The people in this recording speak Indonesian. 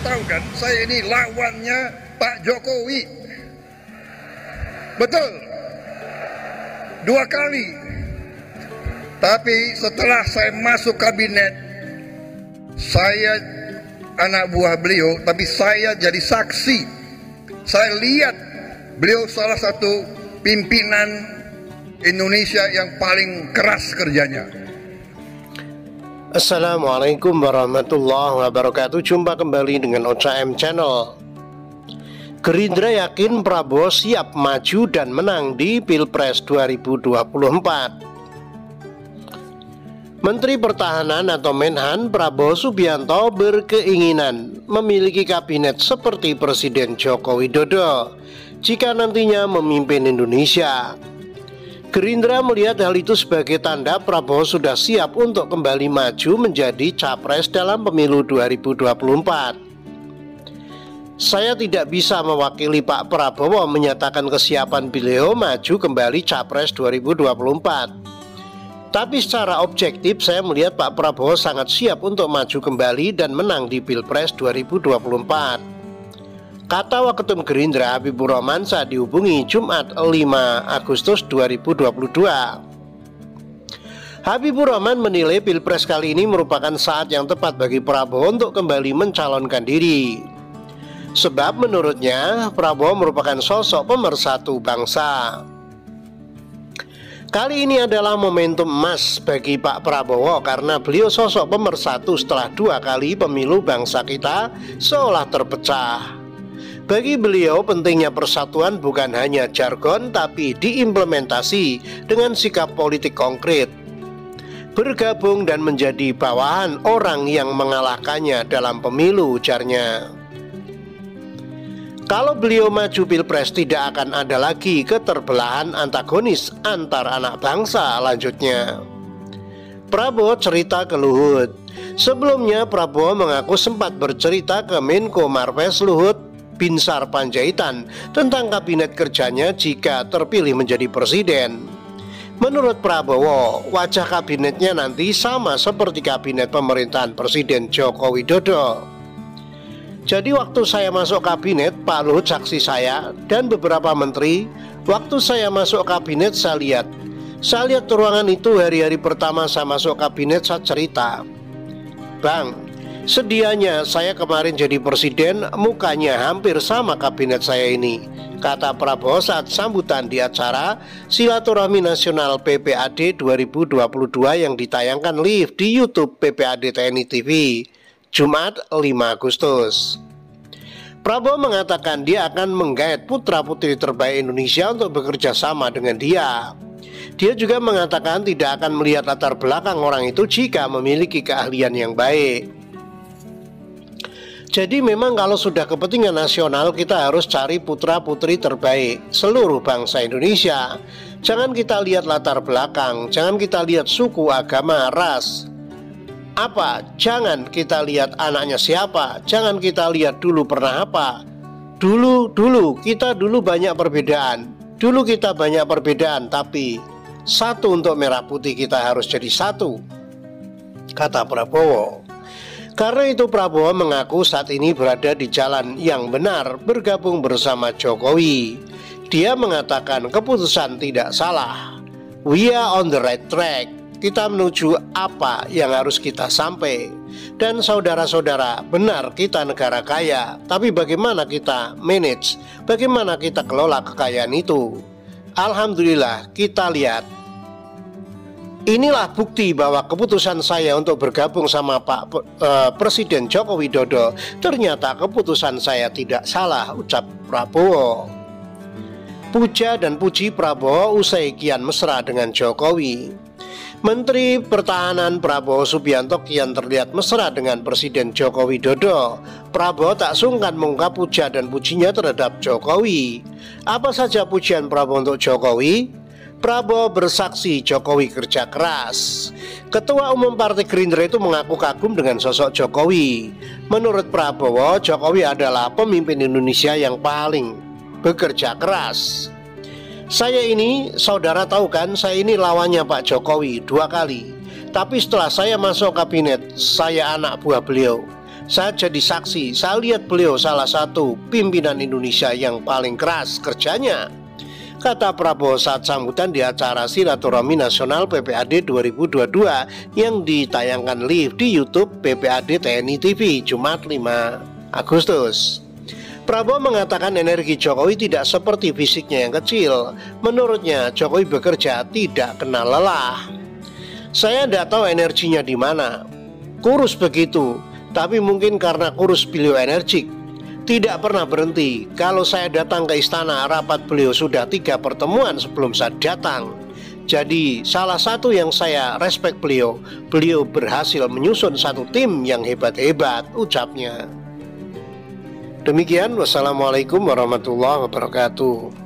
tahu kan, saya ini lawannya Pak Jokowi. Betul. 2 kali. Tapi setelah saya masuk kabinet, saya anak buah beliau, tapi saya jadi saksi. Saya lihat beliau salah satu pimpinan Indonesia yang paling keras kerjanya. Assalamualaikum warahmatullahi wabarakatuh. Jumpa kembali dengan OCM Channel. Gerindra yakin Prabowo siap maju dan menang di Pilpres 2024. Menteri Pertahanan atau Menhan Prabowo Subianto berkeinginan memiliki kabinet seperti Presiden Joko Widodo jika nantinya memimpin Indonesia. Gerindra melihat hal itu sebagai tanda Prabowo sudah siap untuk kembali maju menjadi capres dalam pemilu 2024. Saya tidak bisa mewakili Pak Prabowo menyatakan kesiapan beliau maju kembali capres 2024. Tapi secara objektif saya melihat Pak Prabowo sangat siap untuk maju kembali dan menang di Pilpres 2024. Kata Waketum Gerindra Habibur Rahman saat dihubungi Jumat 5 Agustus 2022. Habibur Rahman menilai Pilpres kali ini merupakan saat yang tepat bagi Prabowo untuk kembali mencalonkan diri. Sebab menurutnya Prabowo merupakan sosok pemersatu bangsa. Kali ini adalah momentum emas bagi Pak Prabowo karena beliau sosok pemersatu setelah 2 kali pemilu bangsa kita seolah terpecah. Bagi beliau pentingnya persatuan bukan hanya jargon tapi diimplementasi dengan sikap politik konkret. Bergabung dan menjadi bawahan orang yang mengalahkannya dalam pemilu, ujarnya. Kalau beliau maju Pilpres tidak akan ada lagi keterbelahan antagonis antar anak bangsa, lanjutnya. Prabowo cerita ke Luhut. Sebelumnya Prabowo mengaku sempat bercerita ke Menko Marves Luhut Binsar Panjaitan tentang kabinet kerjanya jika terpilih menjadi presiden. Menurut Prabowo, wajah kabinetnya nanti sama seperti kabinet pemerintahan Presiden Joko Widodo. Jadi waktu saya masuk kabinet, Pak Luhut saksi saya dan beberapa menteri. Waktu saya masuk kabinet saya lihat ruangan itu hari-hari pertama saya masuk kabinet. Saya cerita, Bang, sedianya saya kemarin jadi presiden, mukanya hampir sama kabinet saya ini, kata Prabowo saat sambutan di acara Silaturahmi Nasional PPAD 2022 yang ditayangkan live di YouTube PPAD TNI TV Jumat 5 Agustus. Prabowo mengatakan dia akan menggait putra-putri terbaik Indonesia untuk bekerja sama dengan dia. Dia juga mengatakan tidak akan melihat latar belakang orang itu jika memiliki keahlian yang baik. Jadi memang kalau sudah kepentingan nasional kita harus cari putra-putri terbaik seluruh bangsa Indonesia. Jangan kita lihat latar belakang, jangan kita lihat suku, agama, ras. Jangan kita lihat anaknya siapa, jangan kita lihat dulu pernah apa. Kita banyak perbedaan. Dulu kita banyak perbedaan, tapi satu untuk merah putih kita harus jadi satu, kata Prabowo. Karena itu Prabowo mengaku saat ini berada di jalan yang benar bergabung bersama Jokowi. Dia mengatakan keputusan tidak salah. We are on the right track. Kita menuju apa yang harus kita sampai. Dan saudara-saudara, benar kita negara kaya, tapi bagaimana kita manage, bagaimana kita kelola kekayaan itu. Alhamdulillah kita lihat. Inilah bukti bahwa keputusan saya untuk bergabung sama Pak Presiden Joko Widodo, ternyata keputusan saya tidak salah, ucap Prabowo. Puja dan puji Prabowo usai kian mesra dengan Jokowi. Menteri Pertahanan Prabowo Subianto kian terlihat mesra dengan Presiden Joko Widodo. Prabowo tak sungkan mengungkap puja dan pujinya terhadap Jokowi. Apa saja pujian Prabowo untuk Jokowi? Prabowo bersaksi Jokowi kerja keras. Ketua Umum Partai Gerindra itu mengaku kagum dengan sosok Jokowi. Menurut Prabowo, Jokowi adalah pemimpin Indonesia yang paling bekerja keras. Saya ini, saudara tahu kan, saya ini lawannya Pak Jokowi 2 kali. Tapi setelah saya masuk kabinet, saya anak buah beliau. Saya jadi saksi, saya lihat beliau salah satu pimpinan Indonesia yang paling keras kerjanya, kata Prabowo saat sambutan di acara Silaturahmi Nasional PPAD 2022 yang ditayangkan live di YouTube PPAD TNI TV Jumat 5 Agustus. Prabowo mengatakan energi Jokowi tidak seperti fisiknya yang kecil. Menurutnya, Jokowi bekerja tidak kenal lelah. Saya tidak tahu energinya di mana. Kurus begitu, tapi mungkin karena kurus beliau energik. Tidak pernah berhenti. Kalau saya datang ke istana, rapat beliau sudah 3 pertemuan sebelum saya datang. Jadi salah satu yang saya respect beliau berhasil menyusun satu tim yang hebat-hebat, ucapnya. Demikian, wassalamualaikum warahmatullahi wabarakatuh.